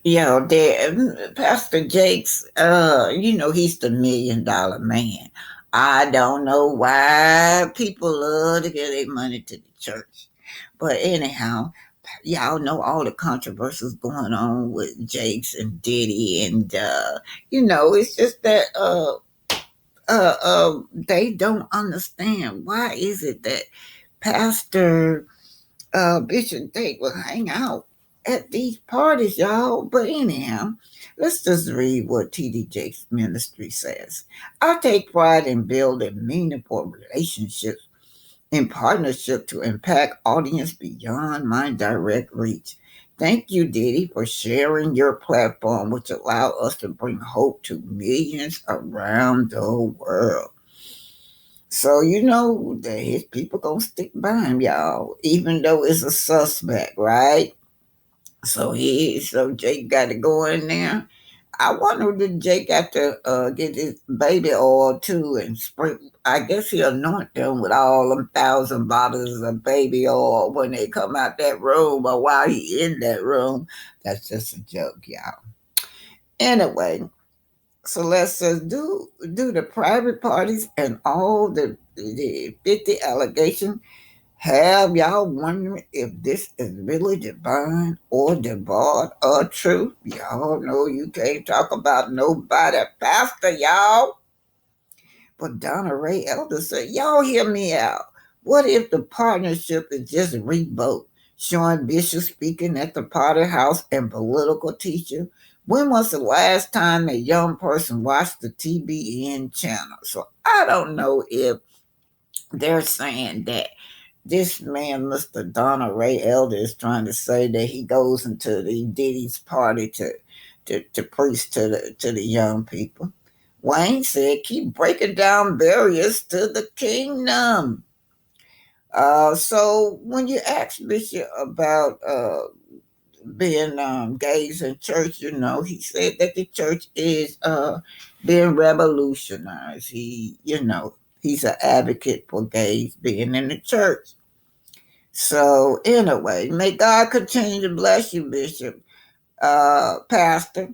Yeah, Pastor Jake's, he's the $1 million man. I don't know why people love to give their money to the church. But anyhow, y'all know all the controversies going on with Jakes and Diddy, and it's just that they don't understand why is it that Pastor Bishop Jake will hang out at these parties, y'all. But anyhow, let's just read what T.D. Jakes ministry says. I take pride in building meaningful relationships in partnership to impact audience beyond my direct reach. Thank you, Diddy, for sharing your platform, which allow us to bring hope to millions around the world. So you know that his people gonna stick by him, y'all, even though it's a suspect, right? So Jake got to go in there. I wonder did Jake got to get his baby oil too and spray. I guess he anoint them with all them 1,000 bottles of baby oil when they come out that room or while he in that room. That's just a joke, y'all. Anyway, so let's just do the private parties and all the 50 allegations. Have y'all wondering if this is really divine or devoid or truth? Y'all know you can't talk about nobody pastor, y'all. But Donna Ray Elder said, y'all hear me out. What if the partnership is just revoked? Showing Bishop speaking at the party house and political teacher. When was the last time a young person watched the TBN channel? So I don't know if they're saying that this man, Mr. Donna Ray Elder, is trying to say that he goes into the Diddy's party to preach to the young people. Wayne said, keep breaking down barriers to the kingdom. So when you ask Bishop about being gays in church, he said that the church is being revolutionized. He's an advocate for gays being in the church. So anyway, may God continue to bless you, Bishop, Pastor.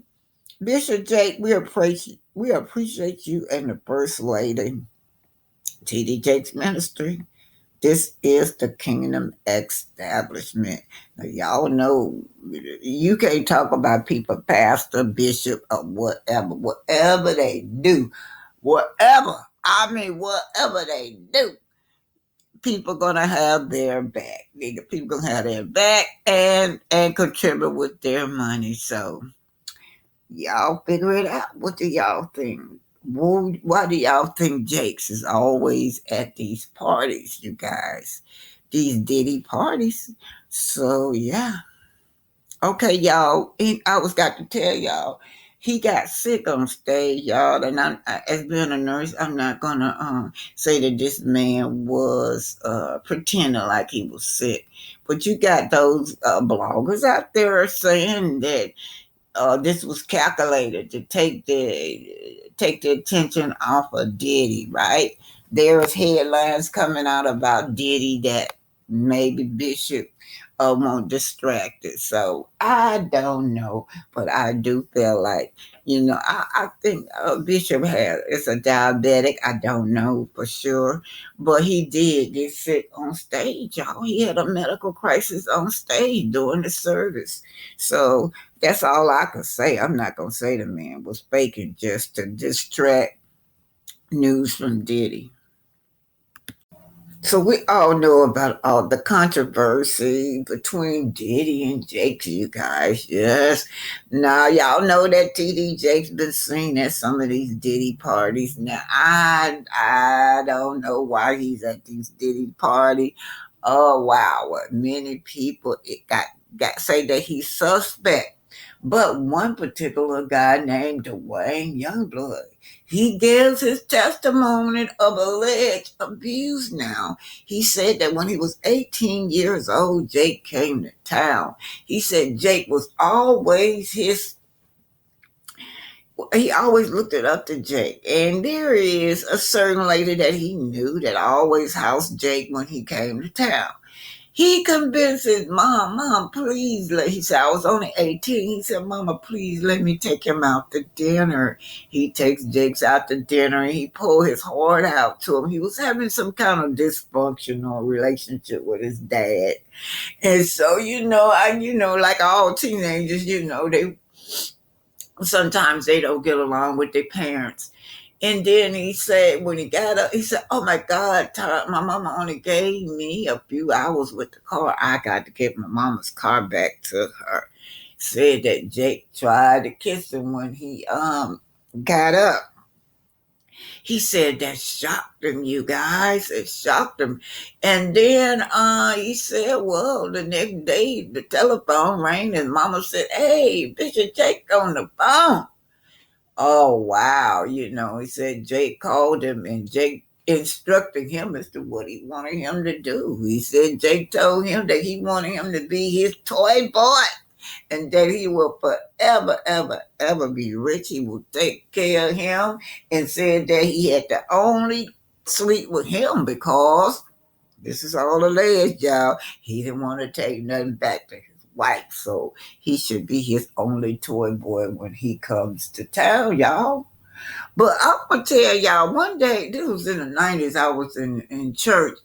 Bishop Jake, we appreciate you and the First Lady, T.D. Jake's ministry. This is the kingdom establishment. Now, y'all know you can't talk about people, pastor, bishop, or whatever they do, whatever. I mean, whatever they do, people gonna have their back. People gonna have their back and contribute with their money. So y'all figure it out. What do y'all think? Why do y'all think Jake's is always at these parties, you guys? These Diddy parties. So yeah. Okay, y'all. I was got to tell y'all, he got sick on stage, y'all. And as being a nurse, I'm not gonna say that this man was pretending like he was sick. But you got those bloggers out there saying that this was calculated to take the attention off of Diddy, right? There's headlines coming out about Diddy that maybe Bishop won't distract it. So I don't know, but I do feel like, I think Bishop is a diabetic. I don't know for sure, but he did get sick on stage, y'all. He had a medical crisis on stage during the service. So that's all I can say. I'm not gonna say the man was faking just to distract news from Diddy. So we all know about all the controversy between Diddy and Jake, you guys. Yes. Now y'all know that TD Jake's been seen at some of these Diddy parties. Now I don't know why he's at these Diddy parties. Oh wow, what many people it got say that he's suspect. But one particular guy named Dwayne Youngblood, he gives his testimony of alleged abuse now. He said that when he was 18 years old, Jake came to town. He said Jake was always he always looked it up to Jake. And there is a certain lady that he knew that always housed Jake when he came to town. He convinced his mom, please he said, I was only 18. He said, Mama, please let me take him out to dinner. He takes Jakes out to dinner and he pulled his heart out to him. He was having some kind of dysfunctional relationship with his dad. And so, like all teenagers, they sometimes they don't get along with their parents. And then he said, when he got up, he said, oh my God, my mama only gave me a few hours with the car. I got to get my mama's car back to her. Said that Jake tried to kiss him when he got up. He said that shocked him, you guys. It shocked him. And then he said, well, the next day the telephone rang and mama said, hey, Bishop Jake on the phone. Oh wow, he said Jake called him and Jake instructed him as to what he wanted him to do. He said Jake told him that he wanted him to be his toy boy and that he will forever, ever, ever be rich. He will take care of him and said that he had to only sleep with him because this is all alleged, y'all. He didn't want to take nothing back to his wife, so he should be his only toy boy when he comes to town, y'all. But I'm gonna tell y'all, one day, this was in the 90s, I was in church.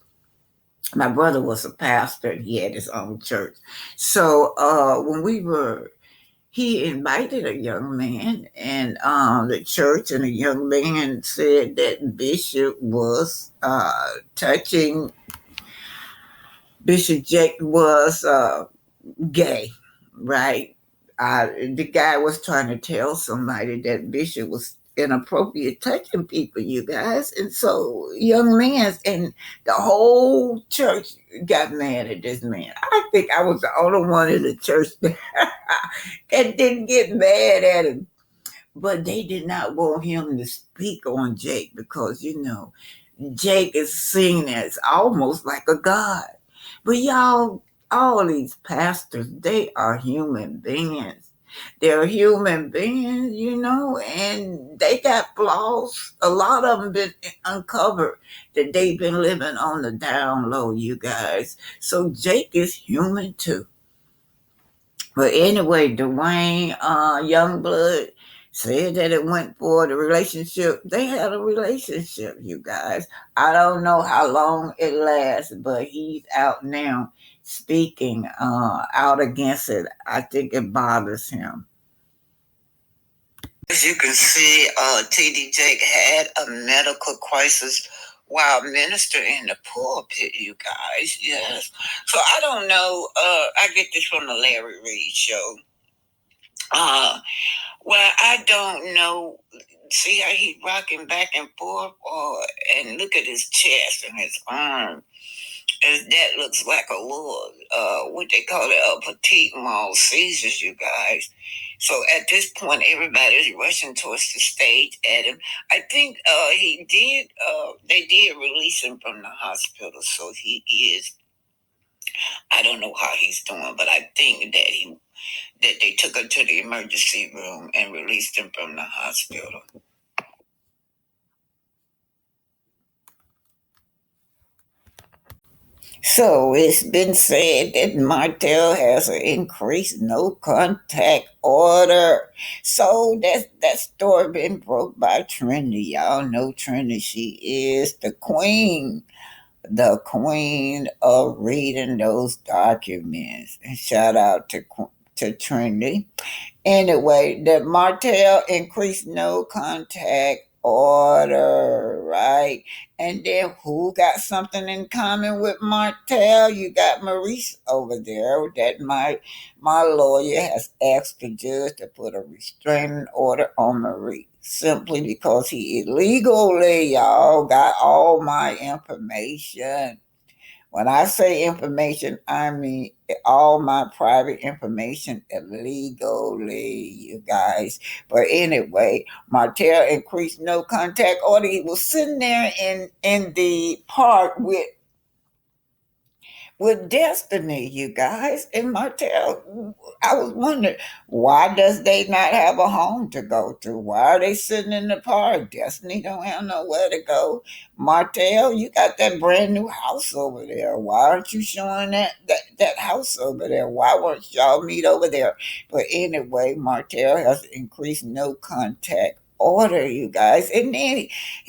My brother was a pastor and he had his own church. So when he invited a young man and the church, and the young man said that Bishop was touching. Bishop Jake was gay, right? The guy was trying to tell somebody that Bishop was inappropriate touching people, you guys. And so young men and the whole church got mad at this man. I think I was the only one in the church that didn't get mad at him. But they did not want him to speak on Jake because, Jake is seen as almost like a god. But y'all, all these pastors, they are human beings. They're human beings, and they got flaws. A lot of them been uncovered that they've been living on the down low, you guys. So Jake is human too. But anyway, Dwayne Youngblood said that it went for the relationship. They had a relationship, you guys. I don't know how long it lasts, but he's out now speaking out against it. I think it bothers him. As you can see, TD Jake had a medical crisis while ministering in the pulpit, you guys. Yes. So I don't know. I get this from the Larry Reed show. Well, I don't know. See how he rocking back and forth, and look at his chest and his arm. As that looks like a little, what they call it, a petite Maltesers, you guys. So at this point, everybody's rushing towards the stage at him. I think they did release him from the hospital, so he is. I don't know how he's doing, but I think that they took him to the emergency room and released him from the hospital. So it's been said that Martell has an increased no contact order. So that story been broke by Trinity. Y'all know Trinity. She is the queen of reading those documents. And shout out to Trinity. Anyway, the Martell increased no contact order, right? And then who got something in common with Martell? You got Maurice over there. That my lawyer has asked the judge to put a restraining order on Maurice simply because he illegally, y'all, got all my information. When I say information, I mean all my private information illegally, you guys. But anyway, Martell increased no contact order. He was sitting there in the park with Destiny, you guys. And Martell, I was wondering, why does they not have a home to go to? Why are they sitting in the park? Destiny don't have nowhere to go. Martell, you got that brand new house over there. Why aren't you showing that house over there? Why won't y'all meet over there? But anyway, Martell has increased no contact order, you guys. And then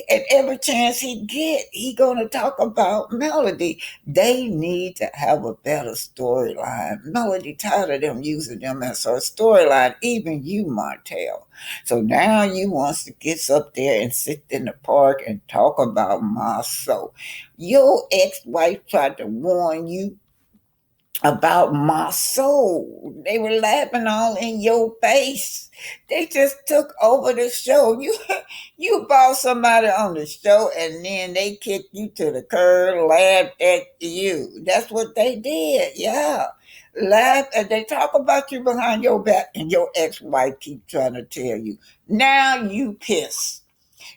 at every chance he get, he gonna talk about Melody. They need to have a better storyline. Melody tired of them using them as her storyline, even you, Martell. So now you wants to get up there and sit in the park and talk about my soul. Your ex-wife tried to warn you about my soul. They were laughing all in your face. They just took over the show. You brought somebody on the show and then they kicked you to the curb, laughed at you. That's what they did. Yeah. Laugh and they talk about you behind your back and your ex-wife keep trying to tell you. Now you pissed.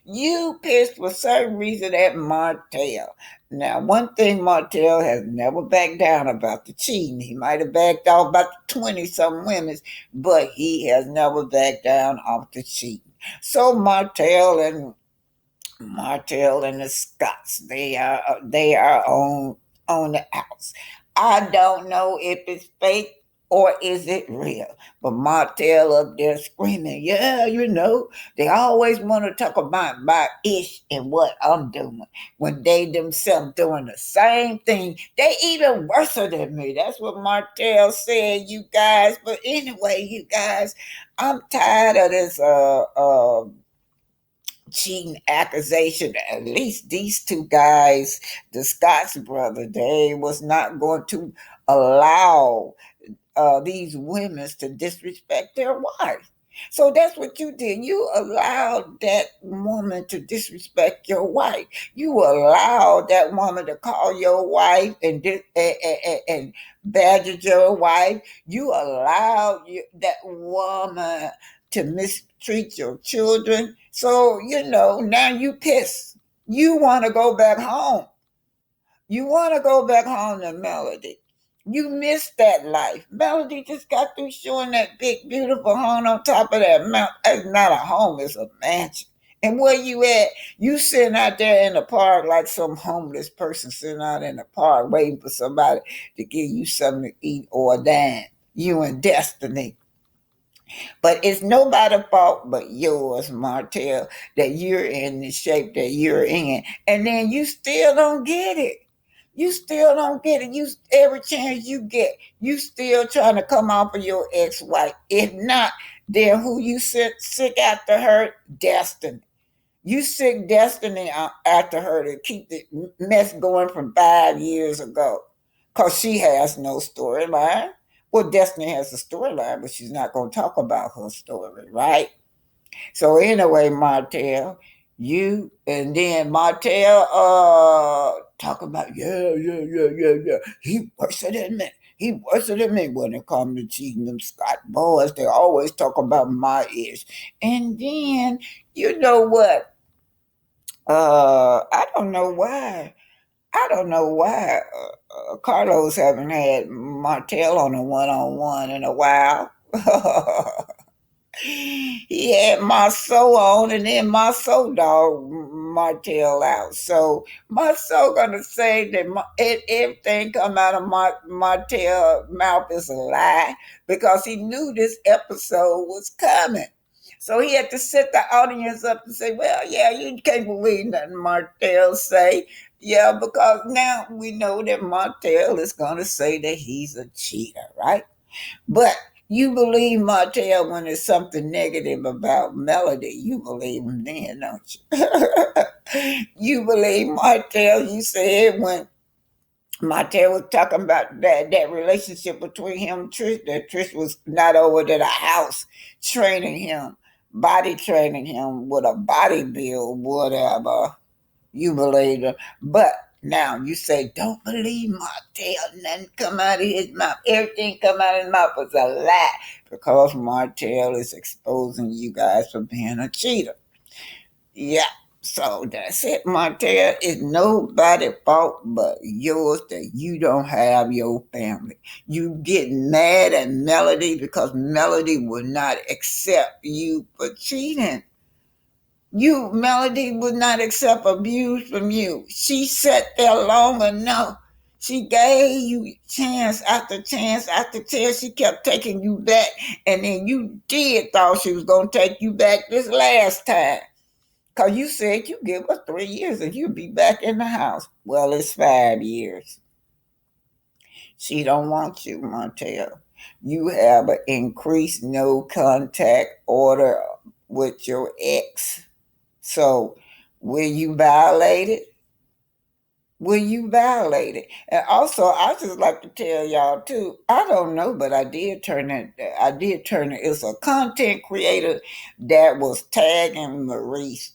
You pissed for certain reason at Martell. Now, one thing Martell has never backed down about the cheating. He might have backed off about 20 some women, but he has never backed down off the cheating. So Martell and the Scots. They are on the outs. I don't know if it's fake or is it real. But Martell up there screaming, yeah, they always want to talk about my ish and what I'm doing when they themselves doing the same thing. They even worse than me. That's what Martell said, you guys. But anyway, you guys, I'm tired of this cheating accusation. At least these two guys, the Scott's brother, they was not going to allow these women to disrespect their wife. So that's what you did. You allowed that woman to disrespect your wife. You allowed that woman to call your wife and badger your wife. You allowed that woman to mistreat your children. So, now you pissed. You want to go back home. You want to go back home to Melody. You missed that life. Melody just got through showing that big, beautiful home on top of that mountain. It's not a home, it's a mansion. And where you at? You sitting out there in the park like some homeless person sitting out in the park waiting for somebody to give you something to eat or a dime. You and Destiny. But it's nobody's fault but yours, Martell, that you're in the shape that you're in. And then you still don't get it. You still don't get it. You every chance you get, you still trying to come off of your ex-wife. If not, then who you sick after her? Destiny. You sick Destiny after her to keep the mess going from 5 years ago. Because she has no storyline. Well, Destiny has a storyline, but she's not going to talk about her story, right? So anyway, Martell, you and then Martell talking about yeah. He worse than me. He worse than me when it comes to cheating them Scott boys. They always talk about my ears. And then you know what? I don't know why. I don't know why Carlos haven't had Martell on a one-on-one in a while. He had my soul on and then my soul dog Martell out. So my soul gonna say that everything come out of Martell mouth is a lie because he knew this episode was coming. So he had to set the audience up and say, well, yeah, you can't believe nothing Martell say. Yeah, because now we know that Martell is gonna say that he's a cheater, right? But you believe Martell when it's something negative about Melody. You believe him then, don't you? You believe Martell, you said when Martell was talking about that relationship between him and Trish, that Trish was not over to the house training him, body training him with a body build, whatever. You believe her. But now you say, don't believe Martell. Nothing come out of his mouth. Everything come out of his mouth was a lie because Martell is exposing you guys for being a cheater. Yeah. So that's it, Martell. It's nobody's fault but yours that you don't have your family. You get mad at Melody because Melody will not accept you for cheating. You, Melody, would not accept abuse from you. She sat there long enough. She gave you chance after chance after chance. She kept taking you back, and then you did thought she was gonna take you back this last time. Cause you said you give us 3 years and you'll be back in the house. Well, it's 5 years. She don't want you, Montel. You have an increased no contact order with your ex. So, will you violate it? Will you violate it? And also, I just like to tell y'all too. I don't know, but I did turn it. I did turn it. It's a content creator that was tagging Maurice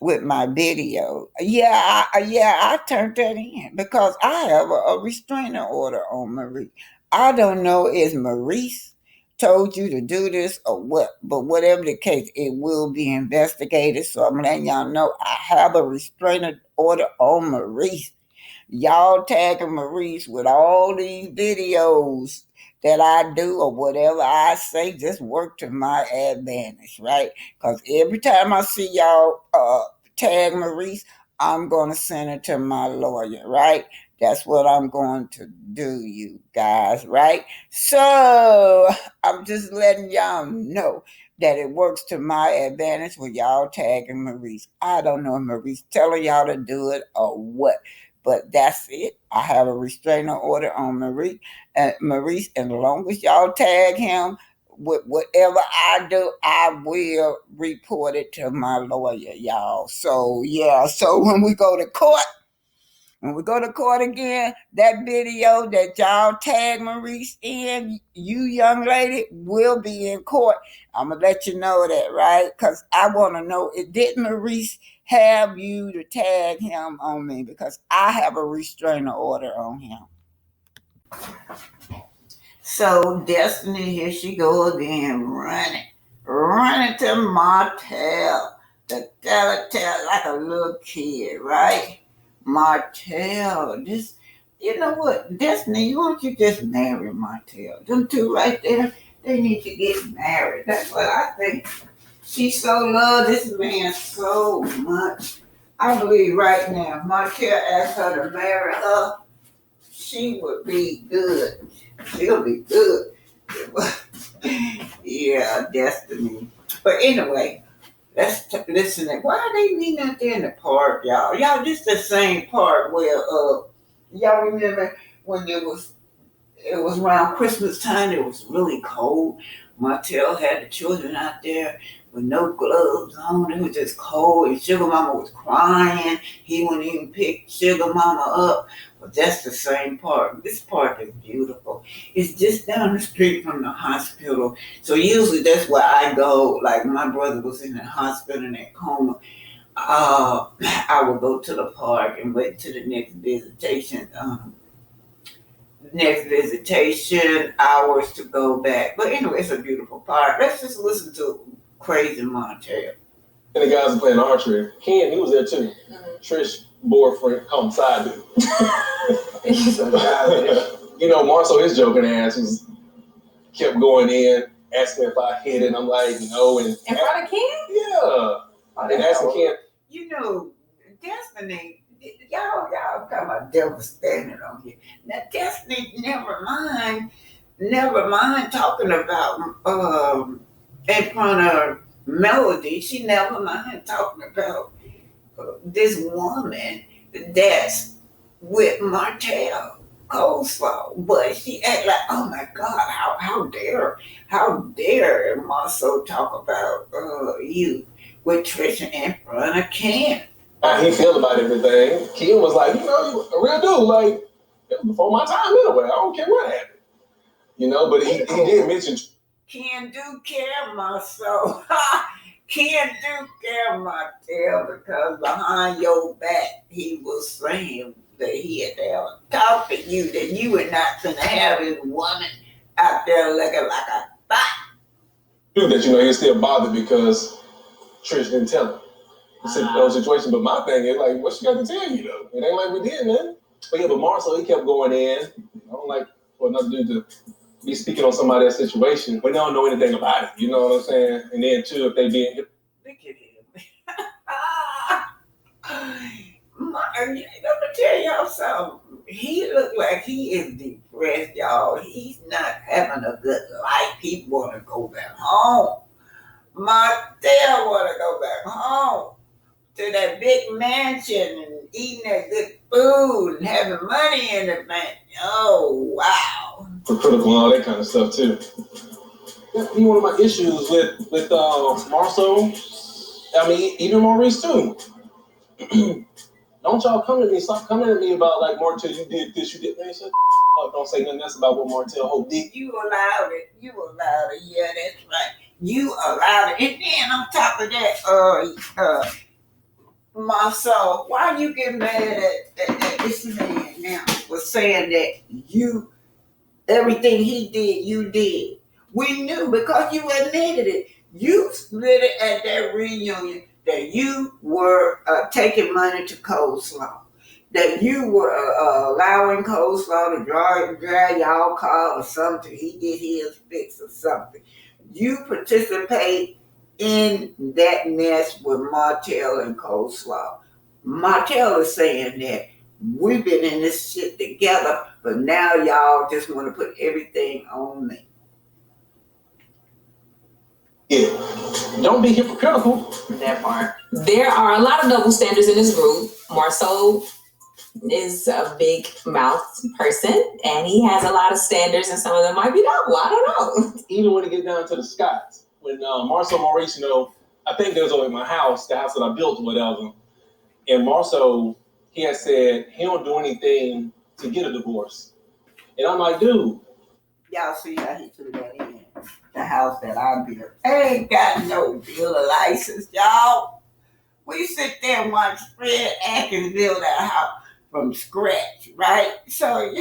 with my video. Yeah, I turned that in because I have a restraining order on Marie. I don't know if Maurice told you to do this or what, but whatever the case, it will be investigated. So I'm letting y'all know I have a restraining order on Maurice. Y'all tagging Maurice with all these videos that I do or whatever I say just work to my advantage, right? Because every time I see y'all tag Maurice, I'm going to send it to my lawyer, right? That's what I'm going to do, you guys, right? So I'm just letting y'all know that it works to my advantage when y'all tagging Maurice. I don't know if Maurice telling y'all to do it or what. But that's it. I have a restraining order on Maurice, and as long as y'all tag him with whatever I do, I will report it to my lawyer, y'all. So yeah, so when we go to court again, that video that y'all tag Maurice in, you young lady, will be in court. I'm gonna let you know that, right? Because I want to know, it did Maurice have you to tag him on me? Because I have a restraining order on him. So Destiny, here she go again, running to Martell, the tell like a little kid, right? Martell, this, you know what, Destiny, why don't you just marry Martell? Them two right there, they need to get married. That's what I think. She so love this man so much. I believe right now, Martell asked her to marry her, she would be good. She'll be good. Yeah, Yeah, destiny. But anyway, let's listen. Why are they meeting out there in the park, y'all? Y'all, this the same park where y'all remember when it was around Christmas time. It was really cold. Martell had the children out there with no gloves on. It was just cold. And Sugar Mama was crying. He wouldn't even pick Sugar Mama up. But that's the same park. This park is beautiful. It's just down the street from the hospital. So usually that's where I go. Like my brother was in the hospital in that coma. I would go to the park and wait till the next visitation hours to go back. But anyway, it's a beautiful park. Let's just listen to Crazy Montel. And the guys are playing archery. Ken, he was there too. Trish boyfriend, call him side dude. Marcel, his joking ass was kept going in, asking if I hit it. And I'm like, no. And in front of Ken? Yeah. And asking Ken. Destiny, y'all talking about devil standing on here. Now, Destiny, never mind talking about in front of Melody. She never mind talking about this woman that's with Martell Coleslaw, but she act like, oh my God, how dare Marceau talk about you with Trisha in front of Ken. How he feel about everything. Ken was like, you a real dude, like, it was before my time anyway. I don't care what happened. But he did mention Ken do care, Marceau. Ken do care, Martell, because behind your back he was saying that he had to talk to you, that you were not going to have his woman out there looking like a thot. That he was still bothered because Trish didn't tell him. He said no situation, but my thing is like, what she got to tell you though? It ain't like we did, man. But yeah, but Marcel, he kept going in. I don't like for another dude to be speaking on somebody else's situation when they don't know anything about it. You know what I'm saying? And then too, if they being look at him. Let me tell y'all something. He look like he is depressed, y'all. He's not having a good life. He want to go back home. Martell want to go back home to that big mansion and eating that good food and having money in the bank. Oh, wow. For critical and all that kind of stuff, too. That's one of my issues with Marceau. I mean, even Maurice, too. Don't y'all come to me. Stop coming at me about, like, Martell, you did this, you did that. Shit. Don't say nothing else about what Martell Hope did. You allowed it. Yeah, that's right. You allowed it. And then on top of that, Marceau, why you get mad at this man now for saying that everything he did, you did? We knew because you admitted it. You split it at that reunion that you were taking money to Coleslaw, that you were allowing Coleslaw to drive y'all car or something. He did his fix or something. You participate in that mess with Martell and Coleslaw. Martell is saying that we've been in this shit together, but now y'all just want to put everything on me. Yeah. Don't be hypocritical. That part. There are a lot of double standards in this group. Marceau is a big mouth person, and he has a lot of standards, and some of them might be double. I don't know. Even when it get down to the Scots, when Marceau Maurice, I think there's over my house, the house that I built or whatever, and Marceau, he had said he don't do anything to get a divorce. And I'm like, dude. Y'all see how he threw that in? The house that I built ain't got no bill of license, y'all. We sit there and watch Fred Atkins build that house from scratch, right? So,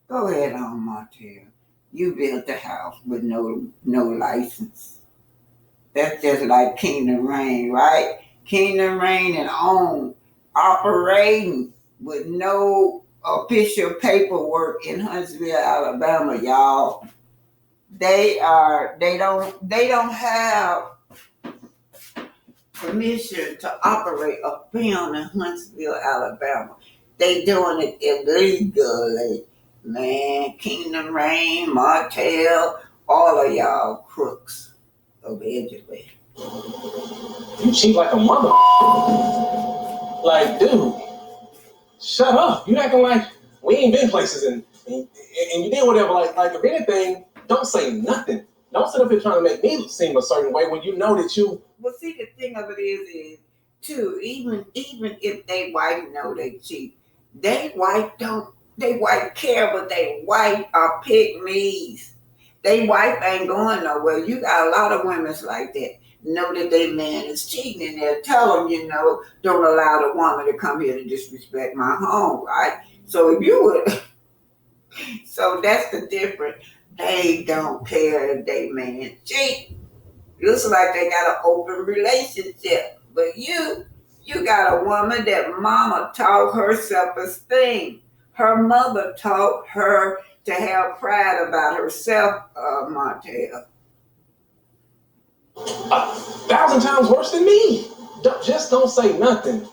go ahead on, Martell. You built the house with no license. That's just like Kingdom Reign, right? Kingdom Reign and OWN operating with no official paperwork in Huntsville, Alabama, y'all. They don't have permission to operate a film in Huntsville, Alabama. They doing it illegally. Man, Kingdom Reign, Martell, all of y'all crooks, allegedly. You cheat like a mother. Like, dude, shut up. You acting like we ain't been places and you did whatever. Like if anything, don't say nothing. Don't sit up here trying to make me seem a certain way when you know that you. Well, see, the thing of it is too, even if they white know they cheat, they white care, but they white are pygmies. They white ain't going nowhere. You got a lot of women like that. Know that their man is cheating and they'll tell them, don't allow the woman to come here to disrespect my home, right? So if you would, so that's the difference. They don't care if they man cheat. Looks like they got an open relationship. But you got a woman that mama taught her self-esteem. Her mother taught her to have pride about herself, Martell. 1,000 times worse than me. Don't say nothing.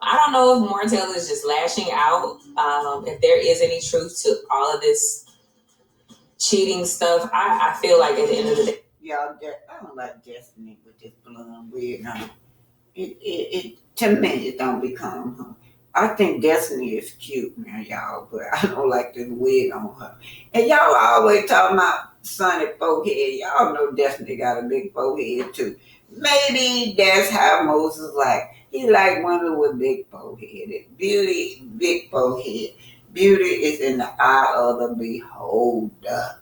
I don't know if Martell is just lashing out. If there is any truth to all of this cheating stuff, I feel like at the end of the day, Y'all, I don't like Destiny with this blonde wig on. It to me it don't become her. I think Destiny is cute now, y'all, but I don't like this wig on her. And y'all always talking about sunny forehead. Y'all know Destiny got a big forehead too. Maybe that's how Moses like. He like women with big forehead. Beauty, big forehead. Beauty is in the eye of the beholder.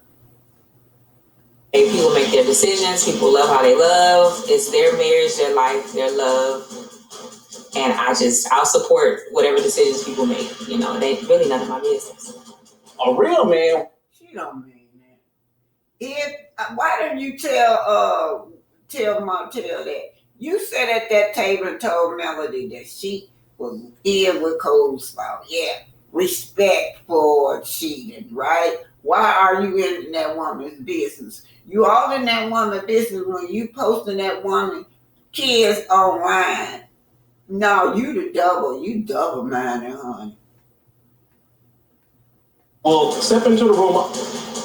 people make their decisions. People love how they love. It's their marriage, their life, their love. And I'll support whatever decisions people make. It ain't really none of my business. A real man. She don't mean that. Why didn't you tell Montel that? You sat at that table and told Melody that she was in with coleslaw. Yeah, respect for cheating, right? Why are you in that woman's business? You all in that woman's business when you posting that woman kids online. No, you double minded, honey. Well, step into the room,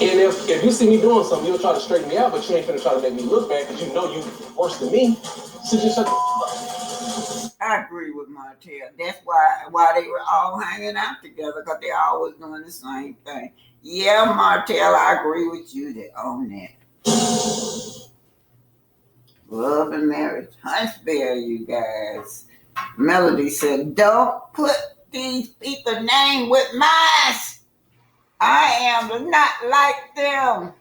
and if you see me doing something, you'll try to straighten me out, but you ain't finna try to make me look bad because you know you worse than me. So just shut the up. I agree with Martell. That's why they were all hanging out together, because they always doing the same thing. Yeah, Martell, I agree with you on that. Love and marriage. Huntsberry, you guys. Melody said, don't put these people's name with mine. I am not like them.